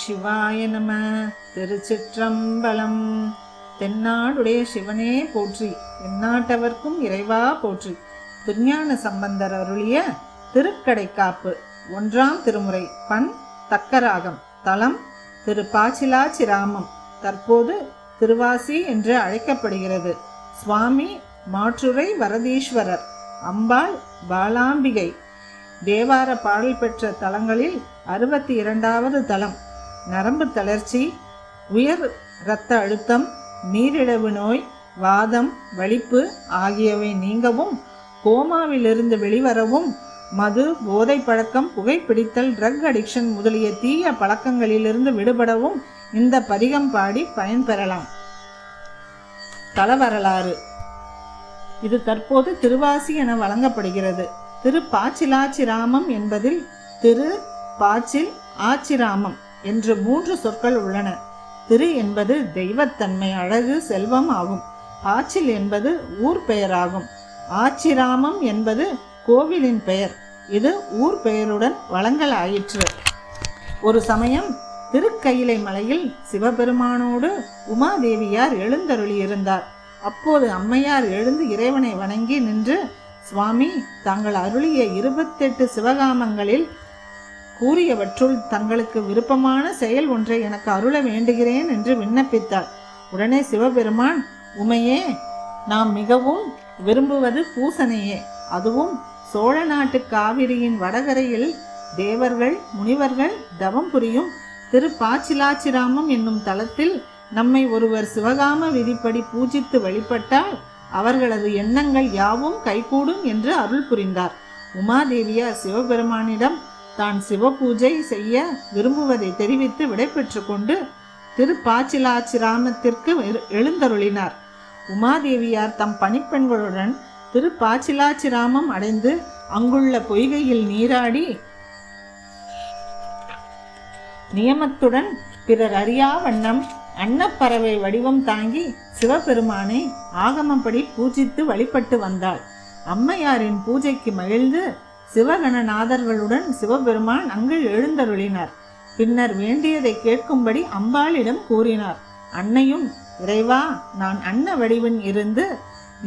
சிவாய நம. திருச்சிற்றம்பலம். தென்னாடுடைய சிவனே போற்றி, எந்நாட்டவர்க்கும் இறைவா போற்றி. திருஞான சம்பந்தர் அருளிய திருக்கடைக்காப்பு. 1ஆம் திருமுறை. பண் தக்கராகம். தலம் திரு பாச்சிலாச்சிராமம். தற்போது திருவாசி என்று அழைக்கப்படுகிறது. சுவாமி மாற்றுரை வரதீஸ்வரர், அம்பாள் பாலாம்பிகை. தேவார பாடல் பெற்ற தலங்களில் 62வது தலம். நரம்பு தளர்ச்சி, உயர் இரத்த அழுத்தம், நீரிழிவு நோய், வாதம், வலிப்பு ஆகியவை நீங்கவும், கோமாவிலிருந்து வெளிவரவும், மது, போதை பழக்கம், புகைப்பிடித்தல், ட்ரக் அடிக்ஷன் முதலிய தீய பழக்கங்களிலிருந்து விடுபடவும் இந்த பதிகம் பாடி பயன்பெறலாம். தலவரலாறு. இது தற்போது திருவாசி என வழங்கப்படுகிறது. திரு பாச்சிலாச்சிராமம் என்பதில் திரு, பாச்சில், ஆச்சிராமம் என்று 3 சொற்கள் உள்ளன. திரு என்பது தெய்வத்தன்மை, அழகு, செல்வம் ஆகும். பாச்சில் என்பது ஊர் பெயராகும். ஆச்சிராமம் என்பது கோவிலின் பெயர். இது ஊர் பெயருடன் வழங்கல் ஆயிற்று. ஒரு சமயம் திருக்கயிலை மலையில் சிவபெருமானோடு உமாதேவியார் எழுந்தருளியிருந்தார். அப்போது அம்மையார் எழுந்து இறைவனை வணங்கி நின்று, சுவாமி, தாங்கள் அருளிய 28 சிவகாமங்களில் கூறியவற்றுள் தங்களுக்கு விருப்பமான செயல் ஒன்றை எனக்கு அருள வேண்டுகிறேன் என்று விண்ணப்பித்தார். உடனே சிவபெருமான், உமையே, நாம் மிகவும் விரும்புவது பூசனையே. அதுவும் சோழ நாட்டு காவிரியின் வடகரையில் தேவர்கள், முனிவர்கள் தவம் புரியும் திரு பாச்சிலாச்சிராமம் என்னும் தலத்தில் நம்மை ஒருவர் சிவகாம விதிப்படி பூஜித்து வழிபட்டால் அவர்களது எண்ணங்கள் யாவும் கைகூடும் என்று அருள் புரிந்தார். உமாதேவியார் சிவபெருமானிடம் தான் சிவபூஜை செய்ய விரும்புவதை தெரிவித்து விடைபெற்று கொண்டு திரு பாச்சிலாச்சிராமத்திற்கு எழுந்தருளினார். உமாதேவியார் தம் பணிப்பெண்களுடன் திரு பாச்சிலாச்சிராமம் அடைந்து அங்குள்ள பொய்கையில் நீராடி நியமத்துடன் பிறர் அறியா வண்ணம் அன்னப்பறவை வடிவம் தாங்கி சிவபெருமானை ஆகமப்படி பூஜித்து வழிபட்டு வந்தாள். அம்மையாரின் பூஜைக்கு மகிழ்ந்து சிவகணநாதர்களுடன் சிவபெருமான் அங்கு எழுந்தருளினார். பின்னர் வேண்டியதை கேட்கும்படி அம்பாளிடம் கூறினார். அன்னையும், இறைவா, நான் அன்ன வடிவன் இருந்து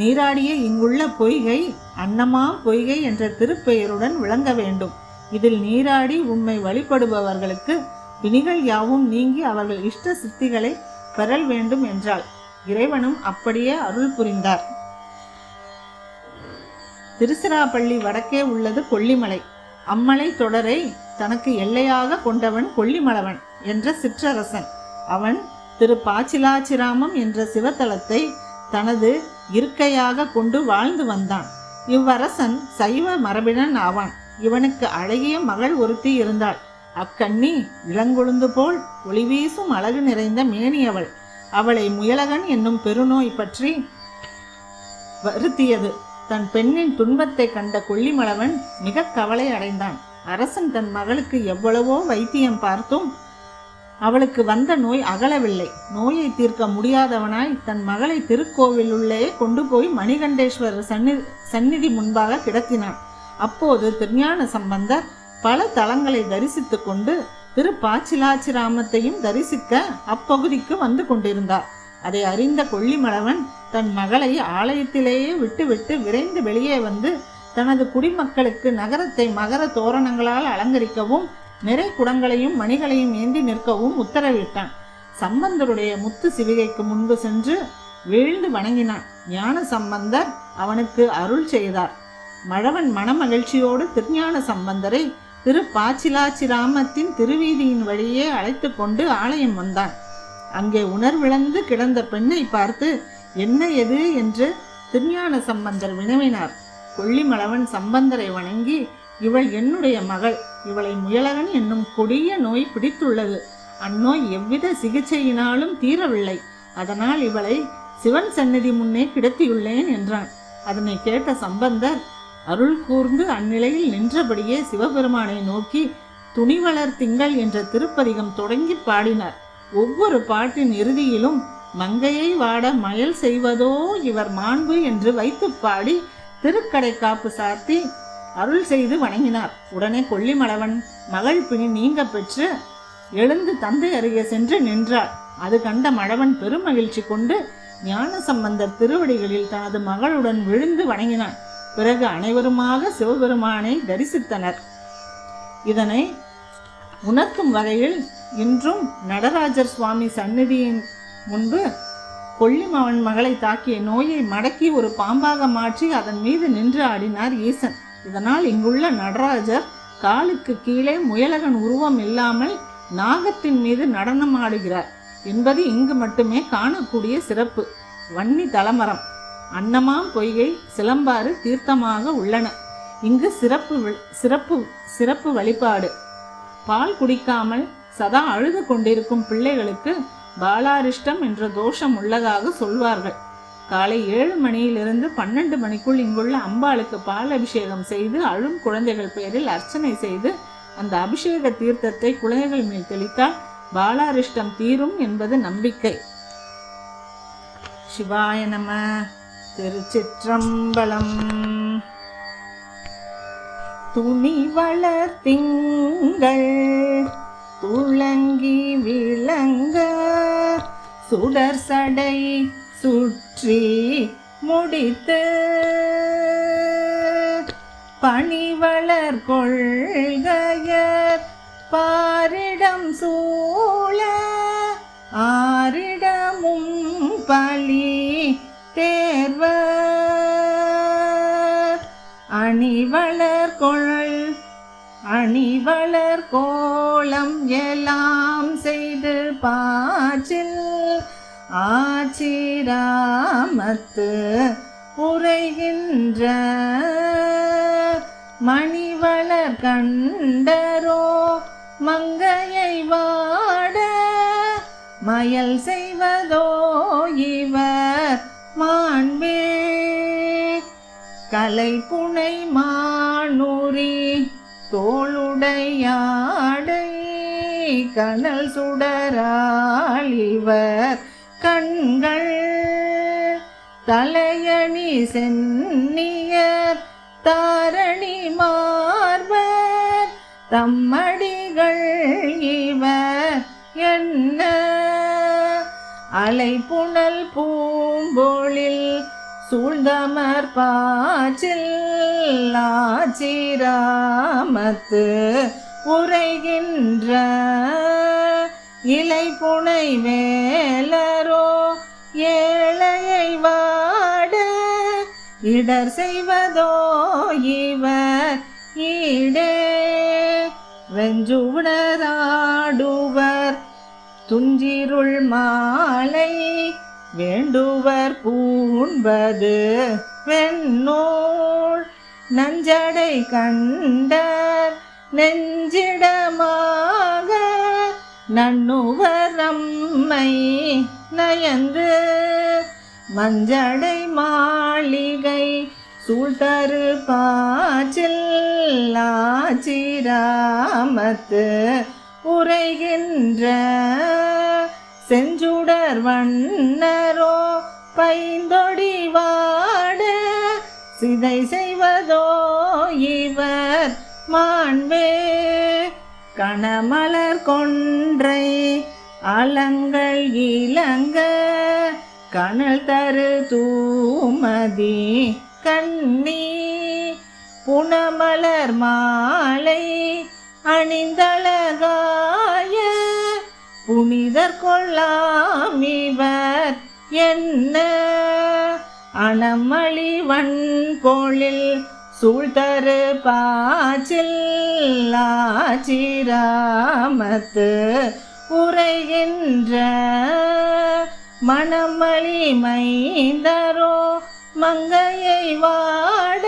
நீராடிய இங்குள்ள பொய்கை அன்னமாம் பொய்கை என்ற திருப்பெயருடன் விளங்க வேண்டும். இதில் நீராடி உம்மை வழிபடுபவர்களுக்கு பிணிகள் யாவும் நீங்கி அவர்கள் இஷ்ட சித்திகளை பெறல் வேண்டும் என்றாள். இறைவனும் அப்படியே அருள் புரிந்தார். திருச்சிராப்பள்ளி வடக்கே உள்ளது கொல்லிமலை. அம்மலை தொடரை தனக்கு எல்லையாக கொண்டவன் கொல்லிமலவன் என்ற சிற்றரசன். அவன் திரு பாச்சிலாச்சிராமம் என்ற சிவத்தலத்தை தனது இருக்கையாக கொண்டு வாழ்ந்து வந்தான். இவ்வரசன் சைவ மரபினன் ஆவான். இவனுக்கு அழகிய மகள் ஒருத்தி இருந்தாள். அக்கண்ணி இளங்கொழுந்து போல் ஒளிவீசும் அழகு நிறைந்த மேனியவள். அவளை முயலகன் என்னும் பெருநோய் பற்றி வருத்தியது. தன் பெண்ணின் துன்பத்தை கண்ட கொல்லிமலவன் மிக கவலை அடைந்தான். அரசன் தன் மகளுக்கு எவ்வளவோ வைத்தியம் பார்த்தும் அவளுக்கு வந்த நோய் அகலவில்லை. நோயை தீர்க்க முடியாதவனாய் தன் மகளை திருக்கோவிலுள்ளே கொண்டு போய் மணிகண்டேஸ்வரர் சந்நிதி முன்பாக கிடத்தினான். அப்போது திருஞான சம்பந்தர் பல தலங்களை தரிசித்து கொண்டு திரு பாச்சிலாச்சிராமத்தையும் தரிசிக்க அப்பகுதிக்கு வந்து கொண்டிருந்தார். அதை அறிந்த கொல்லிமலவன் தன் மகளை ஆலயத்திலேயே விட்டுவிட்டு விரைந்து வெளியே வந்து தனது குடிமக்களுக்கு நகரத்தை மகர தோரணங்களால் அலங்கரிக்கவும் நிறை குடங்களையும் மணிகளையும் ஏந்தி நிற்கவும் உத்தரவிட்டான். சம்பந்தருடைய முத்து சிவிகைக்கு முன்பு சென்று வீழ்ந்து வணங்கினான். ஞான சம்பந்தர் அவனுக்கு அருள் செய்தார். மழவன் மனமகிழ்ச்சியோடு திருஞான சம்பந்தரை திரு பாச்சிலாச்சிராமத்தின் திருவீதியின் வழியே அழைத்து கொண்டு ஆலயம் வந்தான். அங்கே உணர்விழந்து கிடந்த பெண்ணை பார்த்து என்ன எது என்று திருஞான சம்பந்தர் வினவினார். கொல்லிமலவன் சம்பந்தரை வணங்கி, இவள் என்னுடைய மகள். இவளை முயலகன் என்னும் கொடிய நோய் பிடித்துள்ளது. அந்நோய் எவ்வித சிகிச்சையினாலும் தீரவில்லை. அதனால் இவளை சிவன் சந்நிதி முன்னே கிடத்தியுள்ளேன் என்றான். அதனை கேட்ட சம்பந்தர் அருள் கூர்ந்து அந்நிலையில் நின்றபடியே சிவபெருமானை நோக்கி துணிவளர் திங்கள் என்ற திருப்பதிகம் தொடங்கி பாடினார். ஒவ்வொரு பாட்டின் இறுதியிலும் மங்கையை வாட மயல் செய்வதோ இவர் மாண்பு என்று வைத்து பாடி திருக்கடைக்காப்பு சாத்தி அருள் செய்து வணங்கினார். உடனே கொல்லிமலவன் மகள் பிணி நீங்க பெற்று எழுந்து தந்தை அருகே சென்று நின்றாள். அது கண்ட மழவன் பெருமகிழ்ச்சி கொண்டு ஞானசம்பந்தர் திருவடிகளில் தனது மகளுடன் விழுந்து வணங்கினான். பிறகு அனைவருமாக சிவபெருமானை தரிசித்தனர். இதனை உணர்த்தும் வகையில் இன்றும் நடராஜர் சுவாமி சந்நிதியின் முன்பு கொல்லிமவன் மகளை தாக்கிய நோயை மடக்கி ஒரு பாம்பாக மாற்றி அதன் மீது நின்று ஆடினார் ஈசன். இதனால் இங்குள்ள நடராஜர் காலுக்கு கீழே முயலகன் உருவம் இல்லாமல் நாகத்தின் மீது நடனம் ஆடுகிறார் என்பது இங்கு மட்டுமே காணக்கூடிய சிறப்பு. வன்னி தலமரம், அன்னமாம் பொய்கை, சிலம்பாறு தீர்த்தமாக உள்ளன. இங்கு சிறப்பு வழிபாடு. பால் குடிக்காமல் சதா அழுது கொண்டிருக்கும் பிள்ளைகளுக்கு பாலாரிஷ்டம் என்ற தோஷம் உள்ளதாக சொல்வார்கள். காலை 7 மணியிலிருந்து 12 மணிக்குள் இங்குள்ள அம்பாளுக்கு பால் அபிஷேகம் செய்து அழும் குழந்தைகள் பெயரில் அர்ச்சனை செய்து அந்த அபிஷேக தீர்த்தத்தை குழந்தைகள் மேல் தெளித்தால் பாலாரிஷ்டம் தீரும் என்பது நம்பிக்கை. சிவாய நம. திருச்சிற்றம்பலம். துணி வளர் திங்கள் துளங்கி விளங்க சுடர் சடை சுற்றி முடித்து பணிவளர் கொள்கையர் பாரிடம் சூழ ஆரிடமும் பலி தேர்வர் அணிவளர் கோலம் எல்லாம் செய்து பாச்சில் ஆச்சிராமத்து உரைகின்ற மணிவளர் கண்டரோ மங்கையை வாட மயல் செய்வதோ இவர் மாண்பே கலை புனை மானூரி தோளுடையாடை கனல் சுடரால் இவர் கண்கள் தலையணி சென்னியர் தாரணி மார்பர் தம்மடிகள் இவர் என்ன அலை புனல் பூம்பொழில் சூழ்ந்தமர் பாச்சில் ஆச்சிராமத்து உரைகின்ற இலை புனை வேலரோ ஏழையை வாட இடர் செய்வதோ இவர் ஈடே வெஞ்சுடராடுவர் துஞ்சிருள் மாலை வேண்டுவர் பூண்பது வெண்ணோள் நஞ்சடை கண்டர் நெஞ்சிடமாக நண்ணுவர் நம்மை நயந்து மஞ்சடை மாளிகை சூழ்தரு பாச்சில் ஆச்சிராமத்து உரைகின்ற செஞ்சுடர் வண்ணரோ பைந்தொடி வாட சிதை செய்வதோ இவர் மாண்பே கணமலர் கொன்றை அலங்கள் இலங்க கனல் தரு தூமதி கண்ணி புனமலர் மாலை அணிந்தழகாய புனிதர் கொள்ளாம் இவர் என்ன அனமளி வன்பொழில் சூழ்தரு பாச்சில் ஆச்சிராமத்து உரைகின்ற மணமளி மைந்தரோ மங்கையை வாட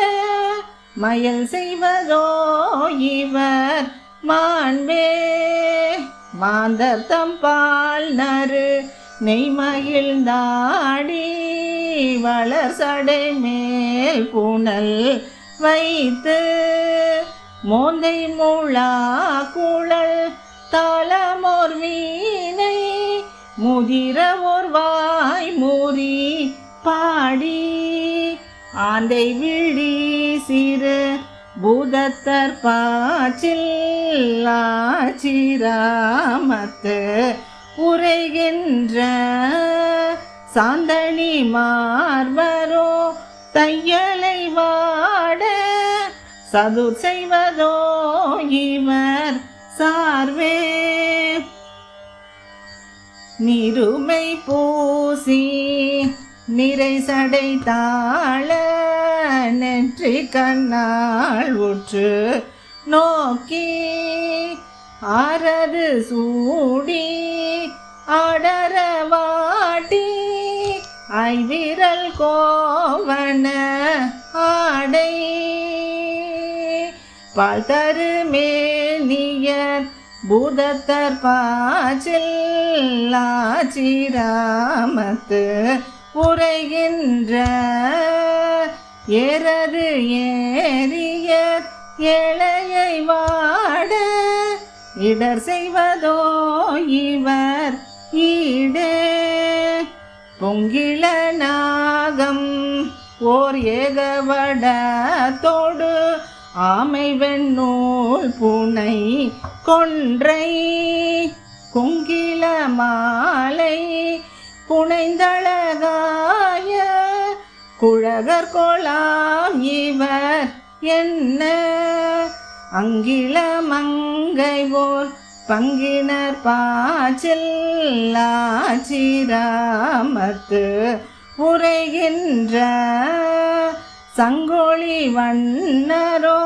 மயல் செய்வதோ இவர் மாண்பே மாந்தர் தம்பால் நறு நெய்மகிழ் தாடி வளர் சடை மேல் புனல் வைத்து மோந்தை முழா குழல் தாளமோர் வீணை முதிர ஓர் வாய் மூறி பாடி ஆந்தை விழி சிறு பூதத்தர் பாச்சில் ஆச்சிராமத்து உரைகின்ற சாந்தனி மார்பரோ தையலை வாட சதுர் செய்வதோ இவர் சார்வே நிருமை பூசி நிறை சடை தாழ நெற்றி கண்ணாள் உற்று நோக்கி ஆரது சூடி ஆடரவாட்டி ஐவிரல் கோவன ஆடை பால் தரு மேனியர் பூதத்தர் பாச்சில் ஆச்சிராமத்து உரைகின்ற ஏறது ஏறிய ஏழையை வாட இடர் செய்வதோ இவர் ஈடே பொங்கிள நாகம் ஓர் ஏகவடத்தோடு ஆமை வெண்ணூல் பூனை கொன்றை குங்கில மாலை புனைந்தழகாய குழகர் கொலாம் இவர் என்ன அங்கில மங்கை போல் பங்கினர் பாச்சில் ஆச்சிராமத்து உரைகின்ற சங்கொழி வண்ணரோ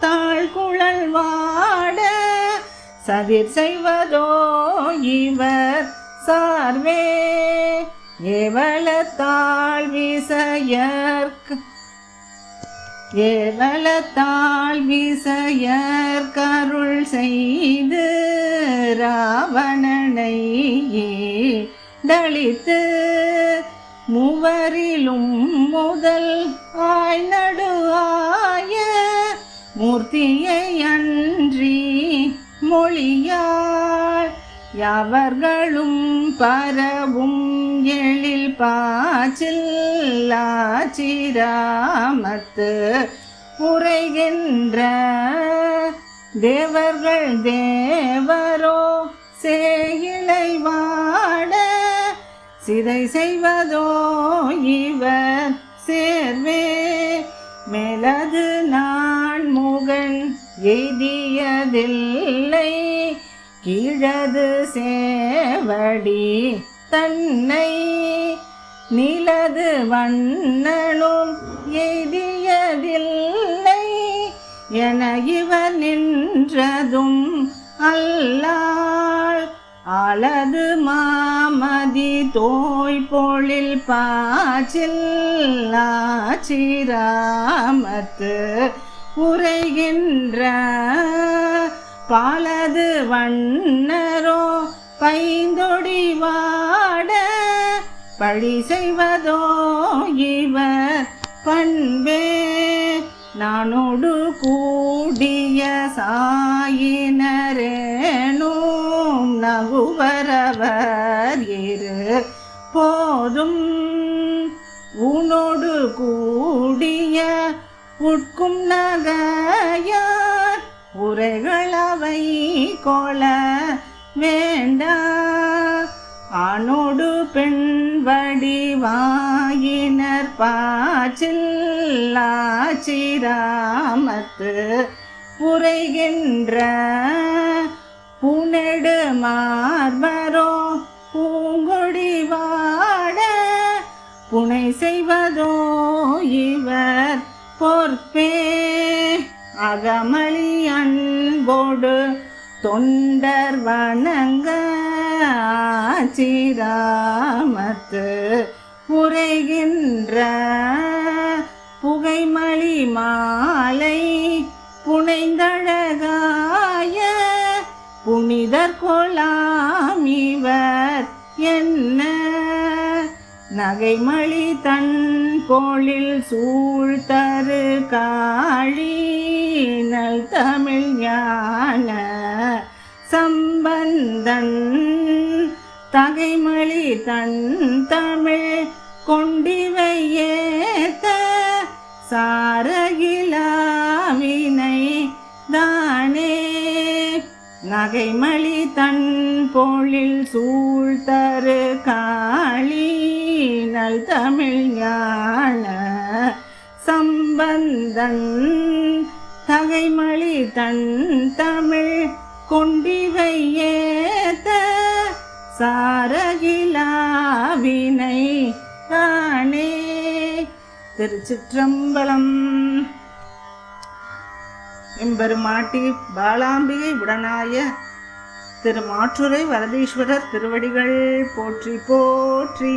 தாழ்குழல் வாட சதிர் செய்வதோ இவர் சார்வே ஏவலத்தாள் விசையர்கருள் செய்து ராவணனை டளித்து மூவரிலும் முதல் ஆய்நடு ஆய மூர்த்தியை அன்றி மொழியாள் யாவர்களும் பரவும் எழில் பாச்சில் ஆச்சிராமத்து உரைகின்ற தேவர்கள் தேவரோ சேயிலை வாட சிதை செய்வதோ இவர் சேர்வே மேலது நான் முகன் எய்தியதில்லை கீழது சேவடி தன்னை நிலது வண்ணனும் எய்தியதில்லை என இவர் நின்றதும் அல்லாள் ஆளது மாமதி தோய் பொழில் பாச்சில் ஆச்சிராமத்து உரைகின்ற பாலது வண்ணரோ பைந்தொடி வாட பழி செய்வதோ இவர் பண்பே நானோடு கூடிய சாயினரேனும் நகுவரவர் இரு போதும் உனோடு கூடிய உட்கும் நகையார் உரைகளவை கொள வேண்டா ஆணோடு பெண் வடிவாயினர் பாச்சில் ஆச்சிராமத்து உரைகின்ற புனெடு மார்பரோ பூங்கொடி வாட புனை செய்வதோ இவர் பொற்பே அகமளி அன்போடு தொண்டர் வணங்க ஆச்சிராமத்து உரைகின்ற புகைமளி மாலை புனைந்தழகாய புனிதர் கொலாம் இவர் என்ன நகைமளி தன் கோளில் சூழ்தரு காழி நல் தமிழ் ஞான சம்பந்தன் தகைமளி தன் தமிழ் கொண்டிவை ஏத்த சாரகிலாவின நகைமலி தன் போலில் சூழ்தரு காளி நல் தமிழ் ஞான சம்பந்தன் தகைமலி தன் தமிழ் கொண்டிவை ஏத்த சாரகிலாவினை தானே. திருச்சிற்றம்பலம். எம்பெருமாட்டி பாலாம்பிகை உடனாய திருமாற்றுரை வரதீஸ்வரர் திருவடிகள் போற்றி போற்றி.